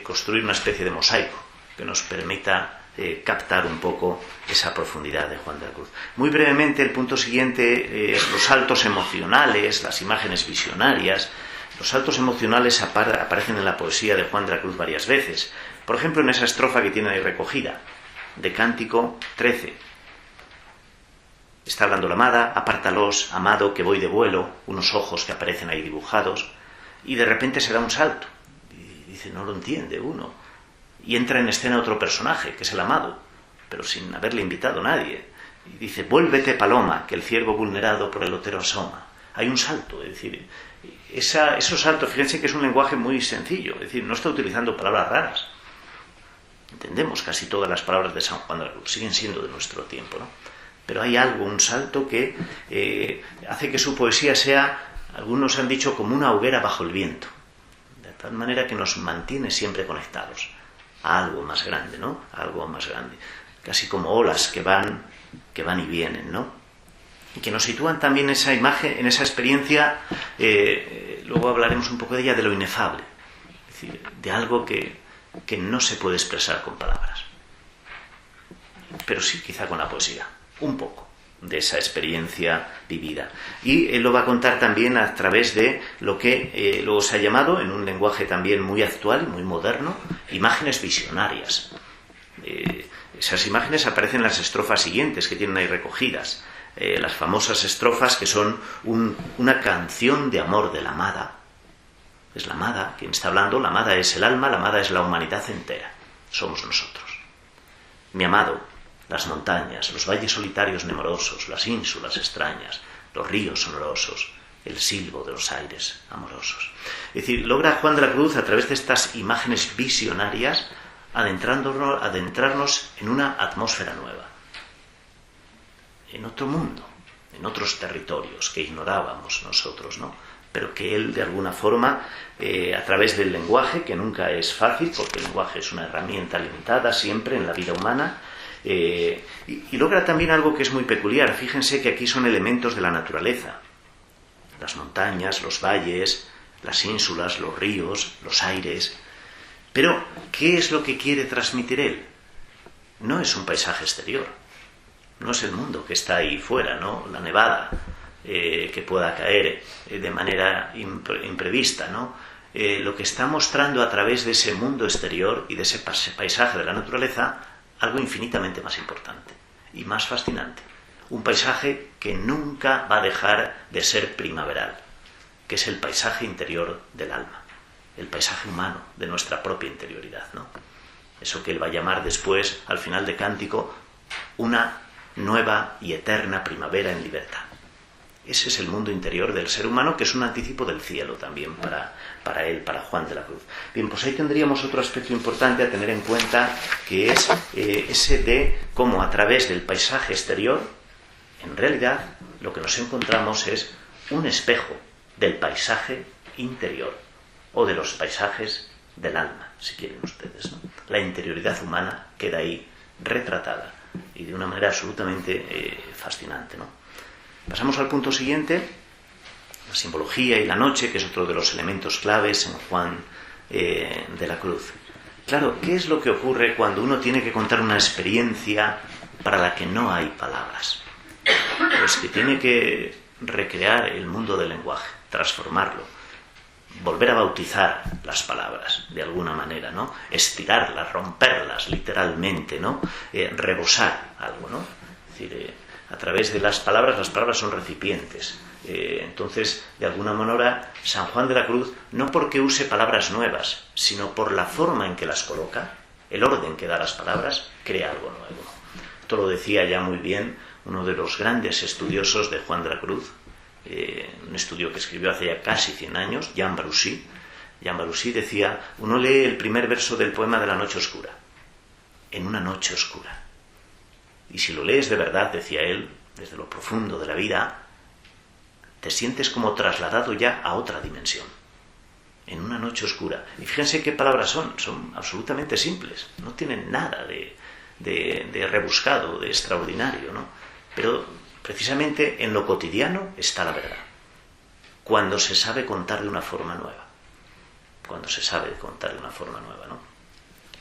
construir una especie de mosaico que nos permita captar un poco esa profundidad de Juan de la Cruz. Muy brevemente, el punto siguiente es los saltos emocionales, las imágenes visionarias. Los saltos emocionales aparecen en la poesía de Juan de la Cruz varias veces. Por ejemplo, en esa estrofa que tiene ahí recogida, de Cántico 13. Está hablando la amada: apártalos, amado, que voy de vuelo, unos ojos que aparecen ahí dibujados, y de repente se da un salto. Y dice, no lo entiende uno. Y entra en escena otro personaje, que es el amado, pero sin haberle invitado a nadie. Y dice, vuélvete paloma, que el ciervo vulnerado por el otero asoma. Hay un salto, es decir, esos saltos, fíjense que es un lenguaje muy sencillo, es decir, no está utilizando palabras raras. Entendemos casi todas las palabras de San Juan de la Cruz, siguen siendo de nuestro tiempo, ¿no? Pero hay algo, un salto que hace que su poesía sea, algunos han dicho, como una hoguera bajo el viento, de tal manera que nos mantiene siempre conectados a algo más grande, ¿no? A algo más grande, casi como olas que van y vienen, ¿no? Y que nos sitúan también esa imagen, en esa experiencia, luego hablaremos un poco de ella, de lo inefable, es decir, de algo que no se puede expresar con palabras, pero sí quizá con la poesía, un poco de esa experiencia vivida. Y él lo va a contar también a través de lo que luego se ha llamado, en un lenguaje también muy actual y muy moderno, imágenes visionarias. Esas imágenes aparecen en las estrofas siguientes que tienen ahí recogidas, las famosas estrofas que son una canción de amor de la amada. Es la amada quien está hablando, la amada es el alma, la amada es la humanidad entera, somos nosotros. Mi amado, las montañas, los valles solitarios nemorosos, las ínsulas extrañas, los ríos sonorosos, el silbo de los aires amorosos. Es decir, logra Juan de la Cruz, a través de estas imágenes visionarias, adentrarnos en una atmósfera nueva, en otro mundo, en otros territorios que ignorábamos nosotros, ¿no? Pero que él, de alguna forma, a través del lenguaje, que nunca es fácil, porque el lenguaje es una herramienta limitada siempre en la vida humana, y logra también algo que es muy peculiar. Fíjense que aquí son elementos de la naturaleza: las montañas, los valles, las ínsulas, los ríos, los aires. Pero, ¿qué es lo que quiere transmitir él? No es un paisaje exterior, no es el mundo que está ahí fuera, ¿no? La nevada que pueda caer de manera imprevista, ¿no? Lo que está mostrando a través de ese mundo exterior y de ese paisaje de la naturaleza, algo infinitamente más importante y más fascinante. Un paisaje que nunca va a dejar de ser primaveral, que es el paisaje interior del alma, el paisaje humano de nuestra propia interioridad, ¿no? Eso que él va a llamar después, al final de Cántico, una nueva y eterna primavera en libertad. Ese es el mundo interior del ser humano, que es un anticipo del cielo también para él, para Juan de la Cruz. Bien, pues ahí tendríamos otro aspecto importante a tener en cuenta, que es ese de cómo a través del paisaje exterior, en realidad, lo que nos encontramos es un espejo del paisaje interior, o de los paisajes del alma, si quieren ustedes, ¿no? La interioridad humana queda ahí retratada, y de una manera absolutamente fascinante, ¿no? Pasamos al punto siguiente, la simbología y la noche, que es otro de los elementos claves en Juan de la Cruz. Claro, ¿qué es lo que ocurre cuando uno tiene que contar una experiencia para la que no hay palabras? Pues que tiene que recrear el mundo del lenguaje, transformarlo, volver a bautizar las palabras de alguna manera, ¿no? Estirarlas, romperlas literalmente, ¿no? Rebosar algo, ¿no? Es decir, a través de las palabras son recipientes. Entonces, de alguna manera, San Juan de la Cruz, no porque use palabras nuevas, sino por la forma en que las coloca, el orden que da a las palabras, crea algo nuevo. Esto lo decía ya muy bien uno de los grandes estudiosos de Juan de la Cruz, un estudio que escribió hace ya casi 100 años, Jean Baroucy. Jean Baroucy decía, uno lee el primer verso del poema de la noche oscura, en una noche oscura. Y si lo lees de verdad, decía él, desde lo profundo de la vida, te sientes como trasladado ya a otra dimensión. en una noche oscura. Y fíjense qué palabras son absolutamente simples, no tienen nada de rebuscado, de extraordinario, ¿no? Pero precisamente en lo cotidiano está la verdad, cuando se sabe contar de una forma nueva, ¿no?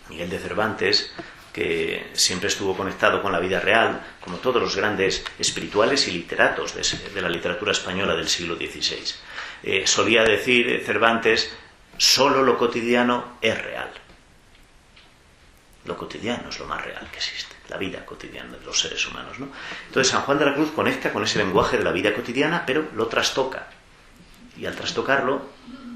Miguel de Cervantes, que siempre estuvo conectado con la vida real, como todos los grandes espirituales y literatos de la literatura española del siglo XVI. Solía decir Cervantes, solo lo cotidiano es real. Lo cotidiano es lo más real que existe, la vida cotidiana de los seres humanos, ¿no? Entonces San Juan de la Cruz conecta con ese lenguaje de la vida cotidiana, pero lo trastoca. Y al trastocarlo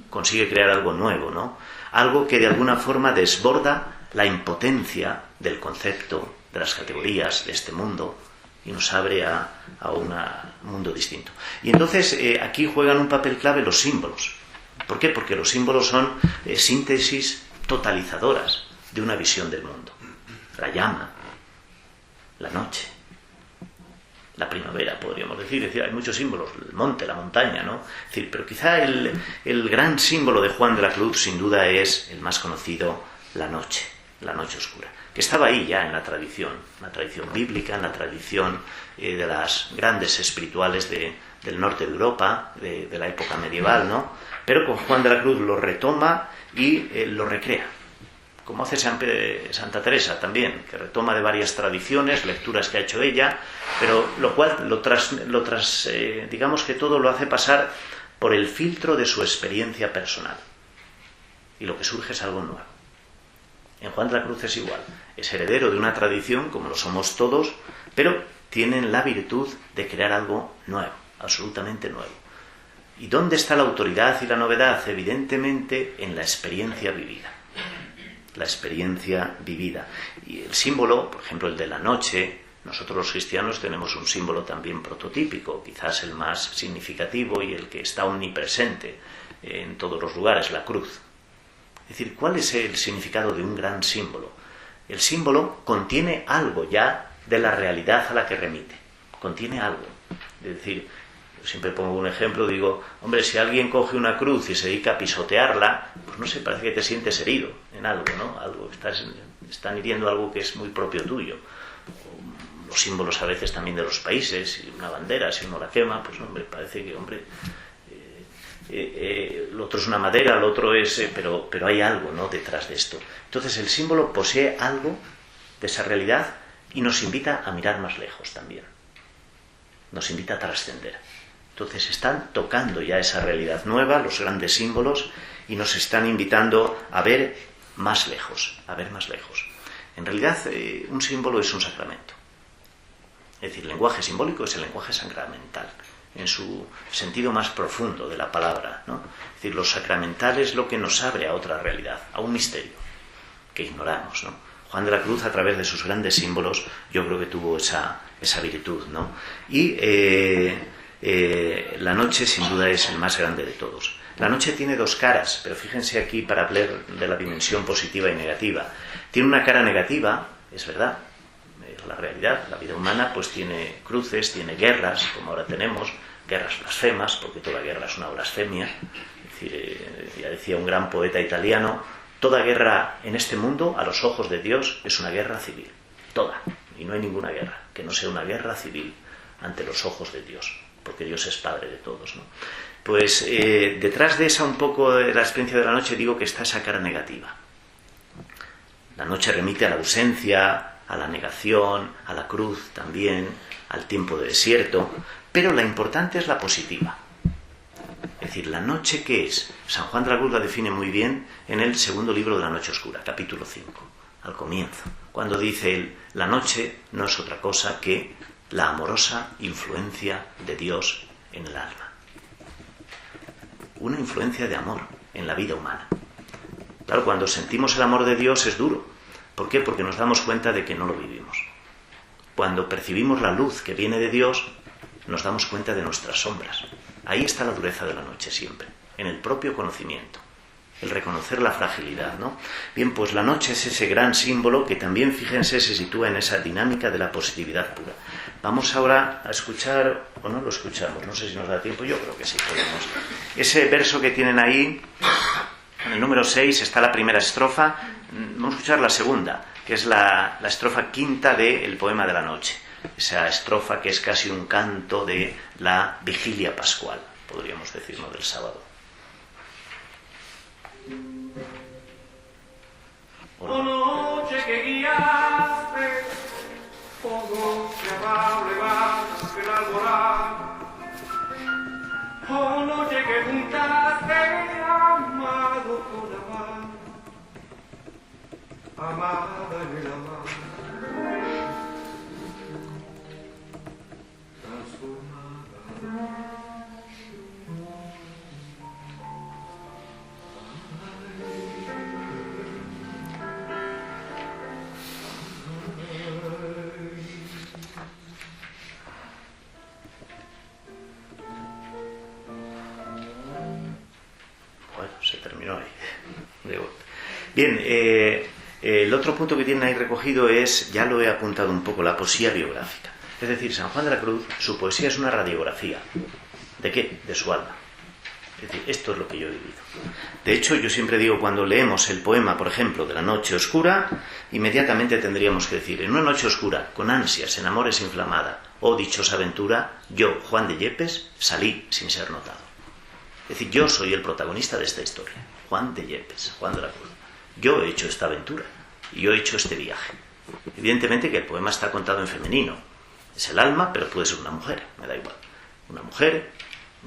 consigue crear algo nuevo, ¿no? Algo que de alguna forma desborda la impotencia del concepto, de las categorías de este mundo, y nos abre a un mundo distinto. Y entonces aquí juegan un papel clave los símbolos. ¿Por qué? Porque los símbolos son síntesis totalizadoras de una visión del mundo. La llama, la noche, la primavera, podríamos decir. Es decir, hay muchos símbolos, el monte, la montaña, ¿no? Es decir, pero quizá el gran símbolo de Juan de la Cruz, sin duda, es el más conocido, la noche oscura, que estaba ahí ya en la tradición bíblica, en la tradición de las grandes espirituales del norte de Europa, de la época medieval, ¿no? Pero con Juan de la Cruz lo retoma y lo recrea, como hace Santa Teresa también, que retoma de varias tradiciones, lecturas que ha hecho ella, pero lo cual digamos que todo lo hace pasar por el filtro de su experiencia personal, y lo que surge es algo nuevo. En Juan de la Cruz es igual, es heredero de una tradición, como lo somos todos, pero tienen la virtud de crear algo nuevo, absolutamente nuevo. ¿Y dónde está la autoridad y la novedad? Evidentemente en la experiencia vivida. La experiencia vivida. Y el símbolo, por ejemplo, el de la noche, nosotros los cristianos tenemos un símbolo también prototípico, quizás el más significativo y el que está omnipresente en todos los lugares, la cruz. Es decir, ¿cuál es el significado de un gran símbolo? El símbolo contiene algo ya de la realidad a la que remite. Contiene algo. Es decir, yo siempre pongo un ejemplo, digo, hombre, si alguien coge una cruz y se dedica a pisotearla, pues no sé, parece que te sientes herido en algo, ¿no? Algo, están hiriendo algo que es muy propio tuyo. Los símbolos a veces también de los países, y una bandera, si uno la quema, pues hombre, parece que, hombre, lo otro es una madera, lo otro es... pero hay algo, ¿no?, detrás de esto. Entonces el símbolo posee algo de esa realidad y nos invita a mirar más lejos también. Nos invita a trascender. Entonces están tocando ya esa realidad nueva, los grandes símbolos, y nos están invitando a ver más lejos, En realidad un símbolo es un sacramento. Es decir, el lenguaje simbólico es el lenguaje sacramental, en su sentido más profundo de la palabra, ¿no? Es decir, lo sacramental es lo que nos abre a otra realidad, a un misterio que ignoramos, ¿no? Juan de la Cruz, a través de sus grandes símbolos, yo creo que tuvo esa virtud, ¿no? Y la noche, sin duda, es el más grande de todos. La noche tiene dos caras, pero fíjense aquí para hablar de la dimensión positiva y negativa. Tiene una cara negativa, es verdad, la realidad, la vida humana, pues tiene cruces, tiene guerras, como ahora tenemos, guerras blasfemas, porque toda guerra es una blasfemia. Es decir, ya decía un gran poeta italiano, toda guerra en este mundo, a los ojos de Dios, es una guerra civil. Toda. Y no hay ninguna guerra que no sea una guerra civil ante los ojos de Dios, porque Dios es Padre de todos, ¿no? Pues detrás de esa un poco de la experiencia de la noche, digo que está esa cara negativa. La noche remite a la ausencia, a la negación, a la cruz también, al tiempo de desierto, pero la importante es la positiva. Es decir, ¿la noche qué es? San Juan de la Cruz la define muy bien en el segundo libro de la Noche Oscura, capítulo 5, al comienzo, cuando dice él, la noche no es otra cosa que la amorosa influencia de Dios en el alma. Una influencia de amor en la vida humana. Claro, cuando sentimos el amor de Dios es duro. ¿Por qué? Porque nos damos cuenta de que no lo vivimos. Cuando percibimos la luz que viene de Dios, nos damos cuenta de nuestras sombras. Ahí está la dureza de la noche siempre, en el propio conocimiento, el reconocer la fragilidad, ¿no? Bien, pues la noche es ese gran símbolo que también, fíjense, se sitúa en esa dinámica de la positividad pura. Vamos ahora a escuchar, o no lo escuchamos, no sé si nos da tiempo, yo creo que sí podemos. Ese verso que tienen ahí, En el número 6 está la primera estrofa. Vamos a escuchar la segunda, que es la estrofa quinta del poema de la noche. Esa estrofa que es casi un canto de la vigilia pascual, podríamos decir, ¿no?, del sábado. Oh noche que guiaste, oh noche amable más que la alborada, oh noche que juntaste amado con amada en el amar, transformada. Bueno, se terminó ahí. Bien, el otro punto que tienen ahí recogido es, ya lo he apuntado un poco, la poesía biográfica. Es decir, San Juan de la Cruz, su poesía es una radiografía. ¿De qué? De su alma. Es decir, esto es lo que yo he vivido. De hecho, yo siempre digo, cuando leemos el poema, por ejemplo, de la noche oscura, inmediatamente tendríamos que decir, en una noche oscura, con ansias, en amores inflamada, oh dichosa aventura, yo, Juan de Yepes, salí sin ser notado. Es decir, yo soy el protagonista de esta historia, Juan de Yepes, Juan de la Cruz. Yo he hecho esta aventura, y yo he hecho este viaje. Evidentemente que el poema está contado en femenino. Es el alma, pero puede ser una mujer, me da igual. Una mujer,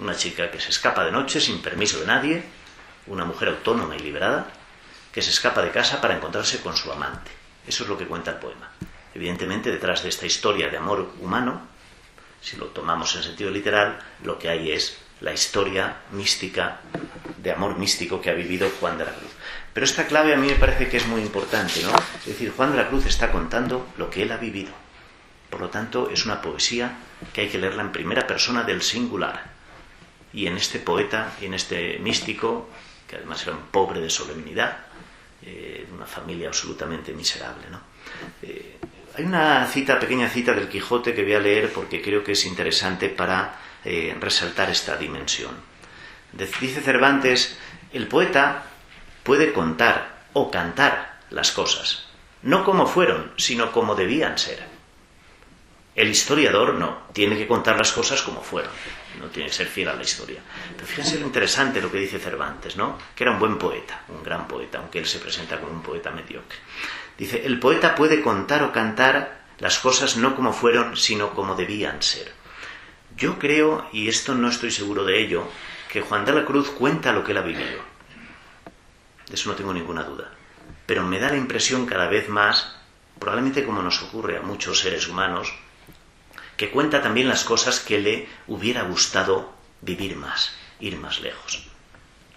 una chica que se escapa de noche sin permiso de nadie, una mujer autónoma y liberada, que se escapa de casa para encontrarse con su amante. Eso es lo que cuenta el poema. Evidentemente, detrás de esta historia de amor humano, si lo tomamos en sentido literal, lo que hay es la historia mística, de amor místico que ha vivido Juan de la Cruz. Pero esta clave a mí me parece que es muy importante, ¿no? Es decir, Juan de la Cruz está contando lo que él ha vivido. Por lo tanto, es una poesía que hay que leerla en primera persona del singular. Y en este poeta y en este místico, que además era un pobre de solemnidad, de una familia absolutamente miserable, ¿no? Hay una pequeña cita del Quijote que voy a leer porque creo que es interesante para resaltar esta dimensión. Dice Cervantes, el poeta puede contar o cantar las cosas, no como fueron, sino como debían ser. El historiador no, tiene que contar las cosas como fueron, no tiene que ser fiel a la historia. Pero fíjense lo interesante lo que dice Cervantes, ¿no? Que era un buen poeta, un gran poeta, aunque él se presenta como un poeta mediocre. Dice, el poeta puede contar o cantar las cosas no como fueron, sino como debían ser. Yo creo, y esto no estoy seguro de ello, que Juan de la Cruz cuenta lo que él ha vivido. De eso no tengo ninguna duda. Pero me da la impresión cada vez más, probablemente como nos ocurre a muchos seres humanos, que cuenta también las cosas que le hubiera gustado vivir más, ir más lejos,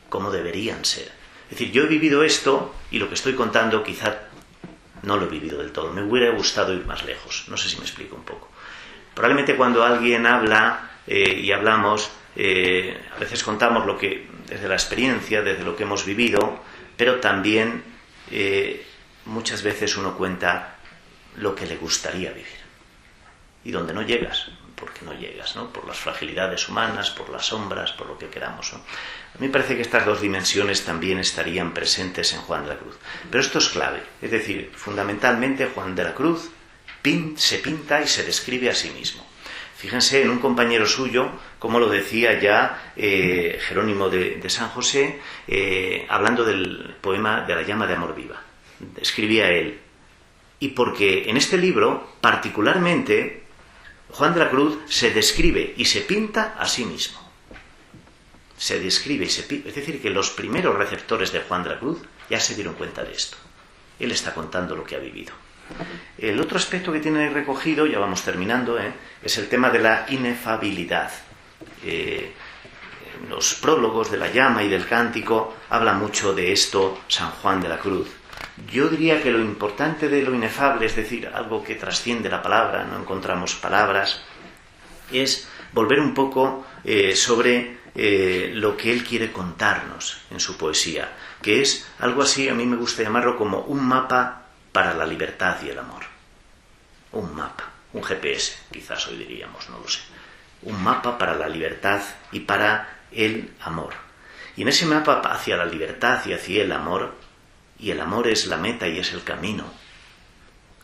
como deberían ser. Es decir, yo he vivido esto y lo que estoy contando quizá no lo he vivido del todo. Me hubiera gustado ir más lejos. No sé si me explico un poco. Probablemente cuando alguien habla y hablamos, a veces contamos lo que desde la experiencia, desde lo que hemos vivido, pero también muchas veces uno cuenta lo que le gustaría vivir. Y donde no llegas, porque no llegas, ¿no? Por las fragilidades humanas, por las sombras, por lo que queramos, ¿no? A mí me parece que estas dos dimensiones también estarían presentes en Juan de la Cruz. Pero esto es clave. Es decir, fundamentalmente Juan de la Cruz se pinta y se describe a sí mismo. Fíjense en un compañero suyo, como lo decía ya Jerónimo de San José, hablando del poema de la llama de amor viva. Escribía él. Y porque en este libro, particularmente, Juan de la Cruz se describe y se pinta a sí mismo. Se describe y se pinta. Es decir, que los primeros receptores de Juan de la Cruz ya se dieron cuenta de esto. Él está contando lo que ha vivido. El otro aspecto que tiene recogido, ya vamos terminando, es el tema de la inefabilidad. Los prólogos de la llama y del cántico habla mucho de esto San Juan de la Cruz. Yo diría que lo importante de lo inefable, es decir, algo que trasciende la palabra, no encontramos palabras, es volver un poco sobre lo que él quiere contarnos en su poesía, que es algo así, a mí me gusta llamarlo como un mapa para la libertad y el amor. Un mapa, un GPS, quizás hoy diríamos, no lo sé. Un mapa para la libertad y para el amor. Y en ese mapa hacia la libertad y hacia el amor es la meta y es el camino,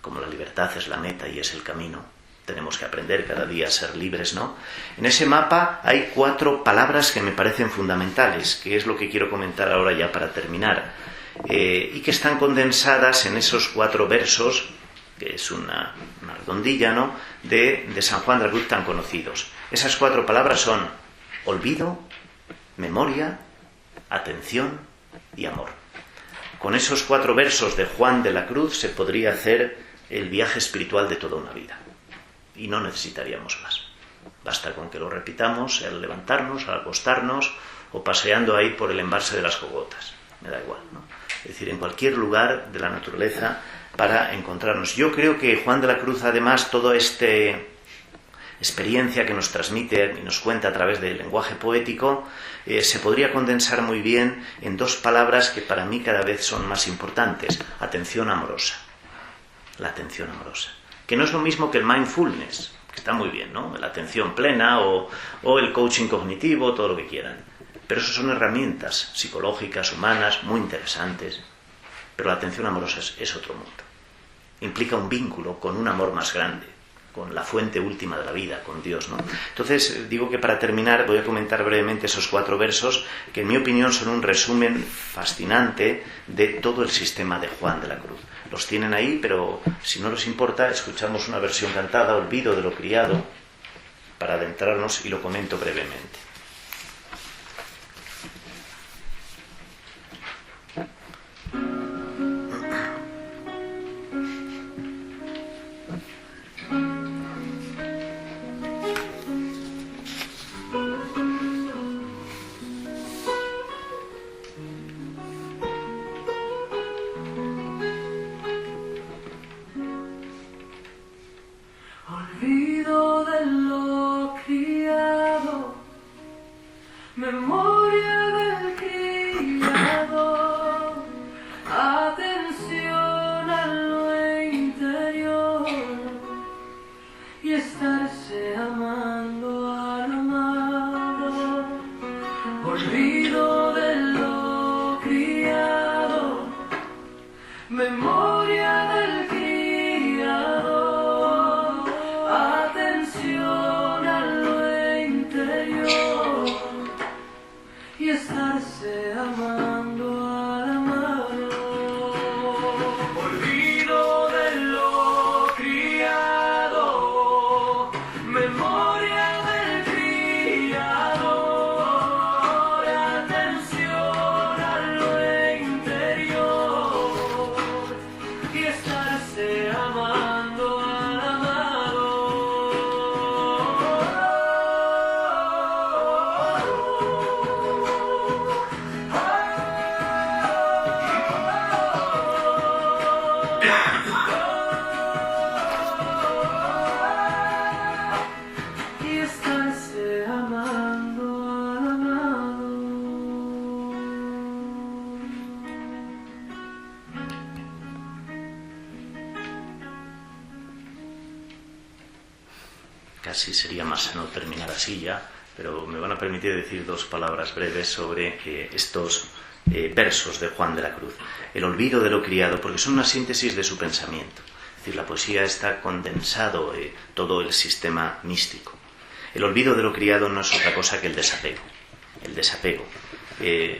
como la libertad es la meta y es el camino, tenemos que aprender cada día a ser libres, ¿no? En ese mapa hay 4 palabras que me parecen fundamentales, que es lo que quiero comentar ahora ya para terminar, y que están condensadas en esos 4 versos, que es una redondilla, ¿no?, de San Juan de la Cruz tan conocidos. Esas 4 palabras son olvido, memoria, atención y amor. Con esos 4 versos de Juan de la Cruz se podría hacer el viaje espiritual de toda una vida. Y no necesitaríamos más. Basta con que lo repitamos al levantarnos, al acostarnos o paseando ahí por el embalse de las Cogotas. Me da igual, ¿no? Es decir, en cualquier lugar de la naturaleza para encontrarnos. Yo creo que Juan de la Cruz, además, toda esta experiencia que nos transmite y nos cuenta a través del lenguaje poético, se podría condensar muy bien en 2 palabras que para mí cada vez son más importantes. Atención amorosa. La atención amorosa. Que no es lo mismo que el mindfulness, que está muy bien, ¿no? La atención plena o el coaching cognitivo, todo lo que quieran. Pero eso son herramientas psicológicas, humanas, muy interesantes. Pero la atención amorosa es otro mundo. Implica un vínculo con un amor más grande, con la fuente última de la vida, con Dios, ¿no? Entonces, digo que para terminar voy a comentar brevemente esos 4 versos, que en mi opinión son un resumen fascinante de todo el sistema de Juan de la Cruz. Los tienen ahí, pero si no les importa, escuchamos una versión cantada, Olvido de lo criado, para adentrarnos y lo comento brevemente. Olvido de lo criado, memoria del criado, atención a lo interior y estarse amando al amado. Olvido de lo criado, memoria del criado. Atención a lo interior y estarse amando al amado. Olvido de lo criado, memoria del criado. Atención a lo interior y estarse amando al amado. Y estarse amando al amado. Casi sería más sano terminar así ya, pero me van a permitir decir 2 palabras breves sobre estos versos de Juan de la Cruz. El olvido de lo criado, porque son una síntesis de su pensamiento. Es decir, la poesía está condensado todo el sistema místico. El olvido de lo criado no es otra cosa que el desapego. El desapego.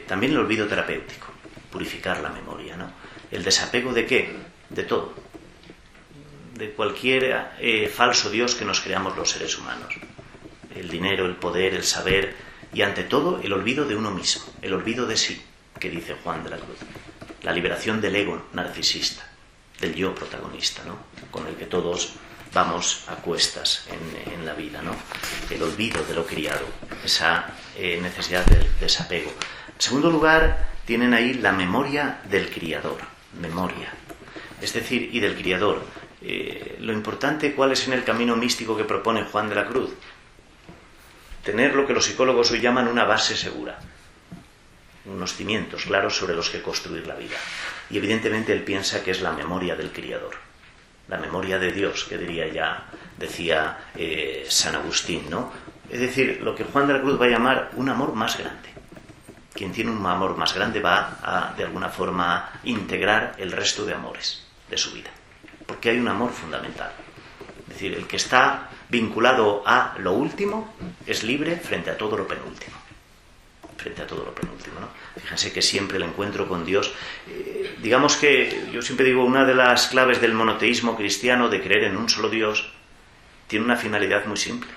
También el olvido terapéutico, purificar la memoria, ¿no? ¿El desapego de qué? De todo. De cualquier falso Dios que nos creamos los seres humanos. El dinero, el poder, el saber y ante todo el olvido de uno mismo, el olvido de sí, que dice Juan de la Cruz. La liberación del ego narcisista, del yo protagonista, ¿no? Con el que todos vamos a cuestas en la vida, ¿no? El olvido de lo criado, esa necesidad del desapego. En segundo lugar, tienen ahí la memoria del criador, memoria. Es decir, y del criador. Lo importante, ¿cuál es en el camino místico que propone Juan de la Cruz? Tener lo que los psicólogos hoy llaman una base segura, unos cimientos claros sobre los que construir la vida. Y evidentemente él piensa que es la memoria del criador, la memoria de Dios, que decía San Agustín, ¿no? Es decir, lo que Juan de la Cruz va a llamar un amor más grande, quien tiene un amor más grande va a, de alguna forma, integrar el resto de amores de su vida. Porque hay un amor fundamental. Es decir, el que está vinculado a lo último es libre frente a todo lo penúltimo. Frente a todo lo penúltimo, ¿no? Fíjense que siempre el encuentro con Dios, digamos que, yo siempre digo, una de las claves del monoteísmo cristiano, de creer en un solo Dios, tiene una finalidad muy simple: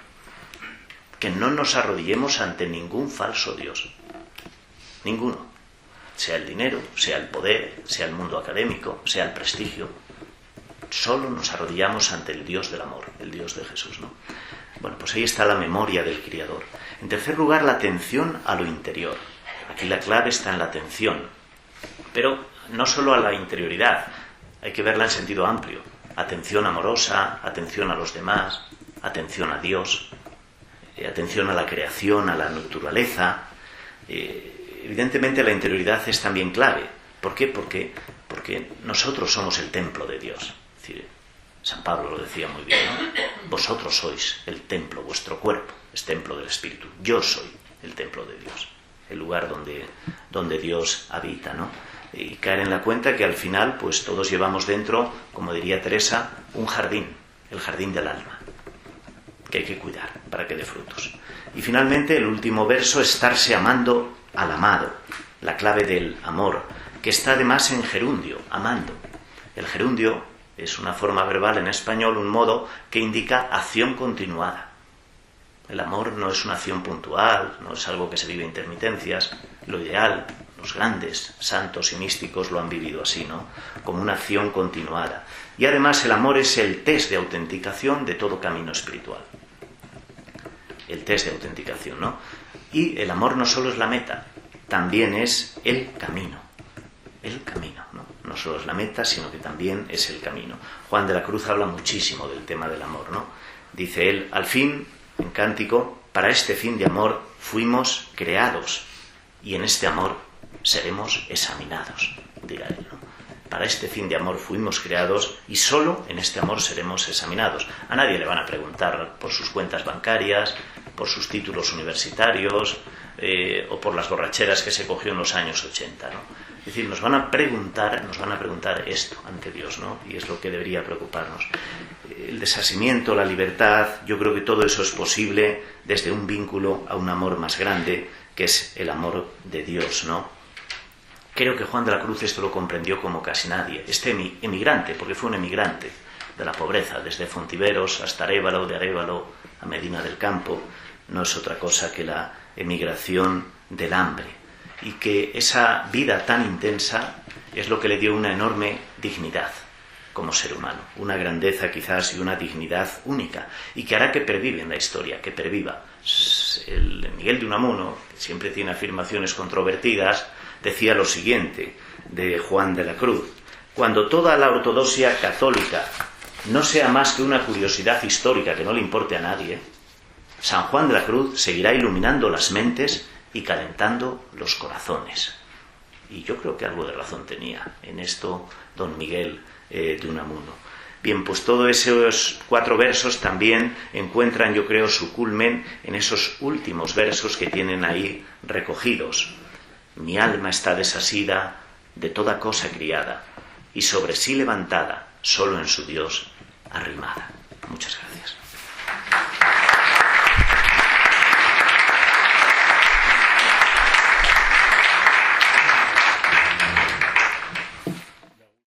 que no nos arrodillemos ante ningún falso Dios. Ninguno. Sea el dinero, sea el poder, sea el mundo académico, sea el prestigio. Solo nos arrodillamos ante el Dios del amor, el Dios de Jesús, ¿no? Bueno, pues ahí está la memoria del Criador. En tercer lugar, la atención a lo interior. Aquí la clave está en la atención. Pero no solo a la interioridad, hay que verla en sentido amplio. Atención amorosa, atención a los demás, atención a Dios, atención a la creación, a la naturaleza. Evidentemente la interioridad es también clave. ¿Por qué? Porque nosotros somos el templo de Dios. Es decir, San Pablo lo decía muy bien, ¿no? Vosotros sois el templo, vuestro cuerpo es templo del Espíritu. Yo soy el templo de Dios, el lugar donde Dios habita, ¿no? Y caer en la cuenta que al final, pues todos llevamos dentro, como diría Teresa, un jardín, el jardín del alma, que hay que cuidar para que dé frutos. Y finalmente, el último verso, estarse amando al amado, la clave del amor, que está además en gerundio, amando. El gerundio es una forma verbal en español, un modo que indica acción continuada. El amor no es una acción puntual, no es algo que se vive a intermitencias. Lo ideal, los grandes santos y místicos lo han vivido así, ¿no? Como una acción continuada. Y además el amor es el test de autenticación de todo camino espiritual. El test de autenticación, ¿no? Y el amor no solo es la meta, también es el camino. El camino, ¿no? No solo es la meta, sino que también es el camino. Juan de la Cruz habla muchísimo del tema del amor, ¿no? Dice él, al fin, en Cántico, para este fin de amor fuimos creados, y en este amor seremos examinados, dirá él, ¿no? Para este fin de amor fuimos creados, y solo en este amor seremos examinados. A nadie le van a preguntar por sus cuentas bancarias, por sus títulos universitarios, o por las borracheras que se cogió en los años 80, ¿no? Es decir, nos van a preguntar esto ante Dios, ¿no? Y es lo que debería preocuparnos. El desasimiento, la libertad, yo creo que todo eso es posible desde un vínculo a un amor más grande, que es el amor de Dios, ¿no? Creo que Juan de la Cruz esto lo comprendió como casi nadie. Este emigrante, porque fue un emigrante de la pobreza, desde Fontiveros hasta Arévalo, de Arévalo a Medina del Campo, no es otra cosa que la emigración del hambre. Y que esa vida tan intensa es lo que le dio una enorme dignidad como ser humano, una grandeza quizás y una dignidad única, y que hará que perviva en la historia, que perviva. El Miguel de Unamuno, que siempre tiene afirmaciones controvertidas, decía lo siguiente de Juan de la Cruz: cuando toda la ortodoxia católica no sea más que una curiosidad histórica que no le importe a nadie, San Juan de la Cruz seguirá iluminando las mentes y calentando los corazones. Y yo creo que algo de razón tenía en esto don Miguel de Unamuno. Bien, pues todos esos 4 versos también encuentran, yo creo, su culmen en esos últimos versos que tienen ahí recogidos. Mi alma está desasida de toda cosa criada, y sobre sí levantada, solo en su Dios arrimada. Muchas gracias.